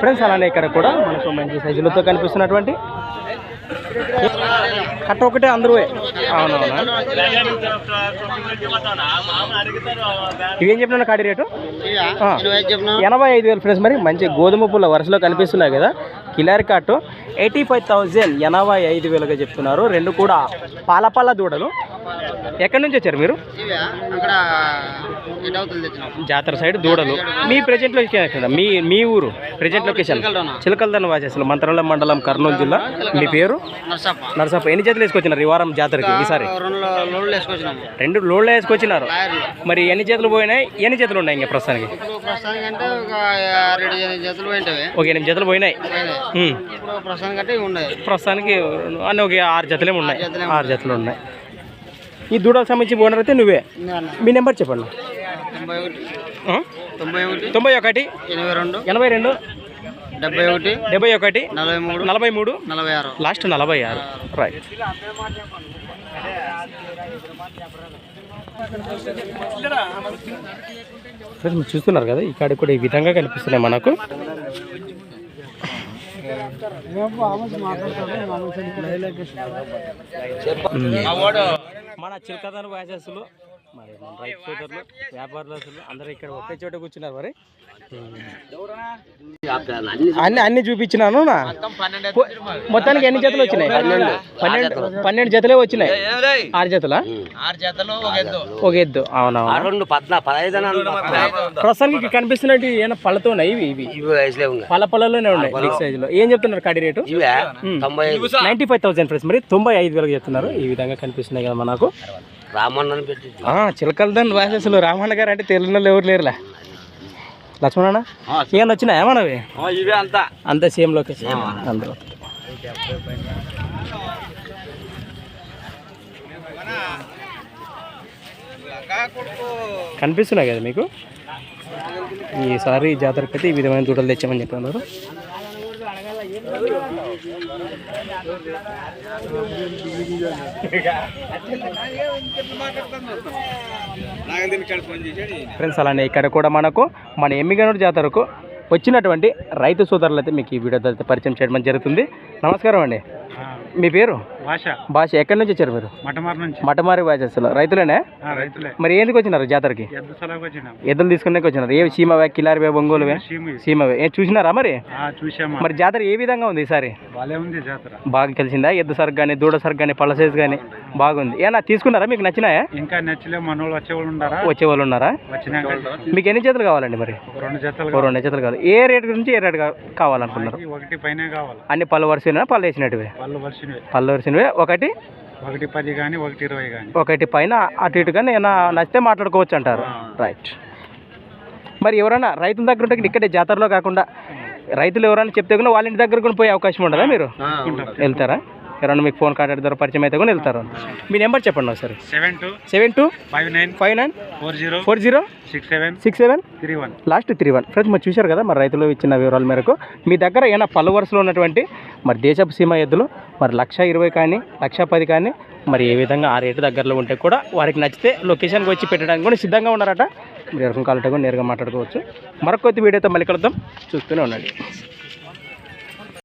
Friends అలానే ఇక్కడ కూడా మనకు మంచి సైజులతో కనిపిస్తున్నటువంటి కట్ట ఒకటే అందరూ. అవునవునా, ఇవేం చెప్పినా కాడి రేటు 85,000 ఫ్రెండ్స్. మరి మంచి గోధుమ పుల్ల వరుసలో కనిపిస్తున్నాయి కదా. కిలారి కాటు 85,000, 85,000గా చెప్తున్నారు. రెండు కూడా పాల దూడలు. ఎక్కడి నుంచి వచ్చారు మీరు? జాతర సైడ్ దూడలు. మీ ప్రెజెంట్ లొకేషన్, మీ ఊరు ప్రెజెంట్ లొకేషన్? చిలకలదన్న వాచేసులు, మంత్రాలయం మండలం, కర్నూలు జిల్లా. మీ పేరు? నరసప్ప. ఎన్ని జతలు వేసుకొచ్చినారు ఈ వారం జాతరకి? ఈసారి 2 లోడ్లు వేసుకొచ్చినారు. మరి ఎన్ని జతలు పోయినాయి, ఎన్ని జతలు ఉన్నాయి ఇంకా ప్రస్తుతానికి? ఒక 8 జతలు పోయినాయి ప్రస్తుతానికి. అన్నీ ఒక 6 జతలేమో ఉన్నాయి. 6 జతలు ఉన్నాయి. ఈ దూడలకు సంబంధించి ఓనర్ అయితే నువ్వే. మీ నెంబర్ చెప్పండి. 91 82 71 43 లాస్ట్ 46. రైట్. ఫ్రెండ్స్ మీరు చూస్తున్నారు కదా, ఇక్కడ కూడా ఈ విధంగా కనిపిస్తున్నాయి మనకు. మన చిలకదన వ్యాసస్సులు, మరి మన రైతు సోదరులు, వ్యాపారస్తులు అందరూ ఇక్కడ ఒకే చోట కూర్చున్నారు. మరి అన్ని చూపించినాను. మొత్తానికి ఎన్ని జతలు వచ్చినాయి? 12 జతలే వచ్చినాయి. 6 జతలా? ఒక ఎద్దు. అవునవును. ప్రస్తుతానికి కనిపిస్తున్నట్టు ఏమైనా పళ్ళతో ఉన్నాయి. ఇవి పళ్ళలోనే ఉన్నాయి. బిగ్ సైజ్ లో. ఏం చెప్తున్నారు కాడి రేటు? 95,000 ఫ్రెండ్స్. మరి 95,000 చెప్తున్నారు. ఈ విధంగా కనిపిస్తున్నాయి కదా మనకు. రామన్న చిలకలదని రాసేసులు. రామన్న గారు అంటే తెలియని వాళ్ళు ఎవరు లేరులే. లక్ష్మణ ఏమన్నా వచ్చినాయా మనవి? ఇవే అంతా సేమ్ లొకేషన్ అందరూ. కనిపిస్తున్నాయి కదా మీకు. ఈసారి జాతరకి అయితే ఈ విధమైన దూడలు తెచ్చామని చెప్పన్నారు. ఫ్రెండ్స్ అలానే ఇక్కడ కూడా మనకు మన ఎమ్మిగనూరు జాతరకు వచ్చినటువంటి రైతు సోదరులు అయితే మీకు ఈ వీడియో పరిచయం చేయడం జరుగుతుంది. నమస్కారం అండి. మీ పేరు? భాష. ఎక్కడి నుంచి వచ్చారు మీరు? మటమారి వాచేస్తున్నారు. రైతులేనే? మరి ఎందుకు వచ్చినారు జాతరకి? ఎద్దులు తీసుకునే వచ్చినారు. ఏ సీమవే, కిలారివే, ఒంగోలువే? సీమవే. చూసినారా మరి? మరి జాతర ఏ విధంగా ఉంది ఈసారి? బాగా కలిసిందా? ఎద్దు సరుకు కానీ, దూడ సరుకు కానీ, పళ్ళ సైజు కానీ బాగుంది. ఏనా తీసుకున్నారా? మీకు నచ్చినాయా? ఇంకా నచ్చలే. వచ్చేవాళ్ళు ఉన్నారా? మీకు ఎన్ని జతలు కావాలండి? మరి 2 జతలు కావాలి. ఏ రేటు నుంచి ఏ రేటు కావాలనుకున్నారు? అన్ని పళ్ళు వరుస పళ్ళు వేసినట్టువే? పళ్ళు వరుసనివే. ఒకటి 10 కానీ 20 కానీ. ఒకటి పైన అటు ఇటు కానీ ఏమైనా నచ్చితే మాట్లాడుకోవచ్చు అంటారు. రైట్. మరి ఎవరైనా రైతుల దగ్గర ఉంటే ఇక్కడే జాతరలో కాకుండా రైతులు ఎవరైనా చెప్తే కూడా వాళ్ళ ఇంటి దగ్గర కూడా పోయే అవకాశం ఉండదా? మీరు వెళ్తారా? ఎవరైనా మీకు ఫోన్ కాంటాక్ట్ ద్వారా పరిచయం అయితే కూడా వెళ్తారు. మీ నెంబర్ చెప్పండి ఒకసారి. 7259 40 67 లాస్ట్ 31. ఫ్రెండ్స్ మరి చూశారు కదా మరి రైతులు ఇచ్చిన వివరాల మేరకు మీ దగ్గర ఏమైనా పళ్ళు వరుసలో ఉన్నటువంటి మరి దేశపు సీమ ఎద్దులు మరి 1,20,000 కానీ 1,10,000 కానీ మరి ఏ విధంగా ఆ రేటు దగ్గరలో ఉంటే కూడా వారికి నచ్చితే లొకేషన్కి వచ్చి పెట్టడానికి కూడా సిద్ధంగా ఉన్నారట. మీరు ఎవరికైనా కావాలంటే కూడా నేరుగా మాట్లాడుకోవచ్చు. మరొక కొద్ది వీడియోతో మళ్ళీ కలుద్దాం. చూస్తూనే ఉండండి.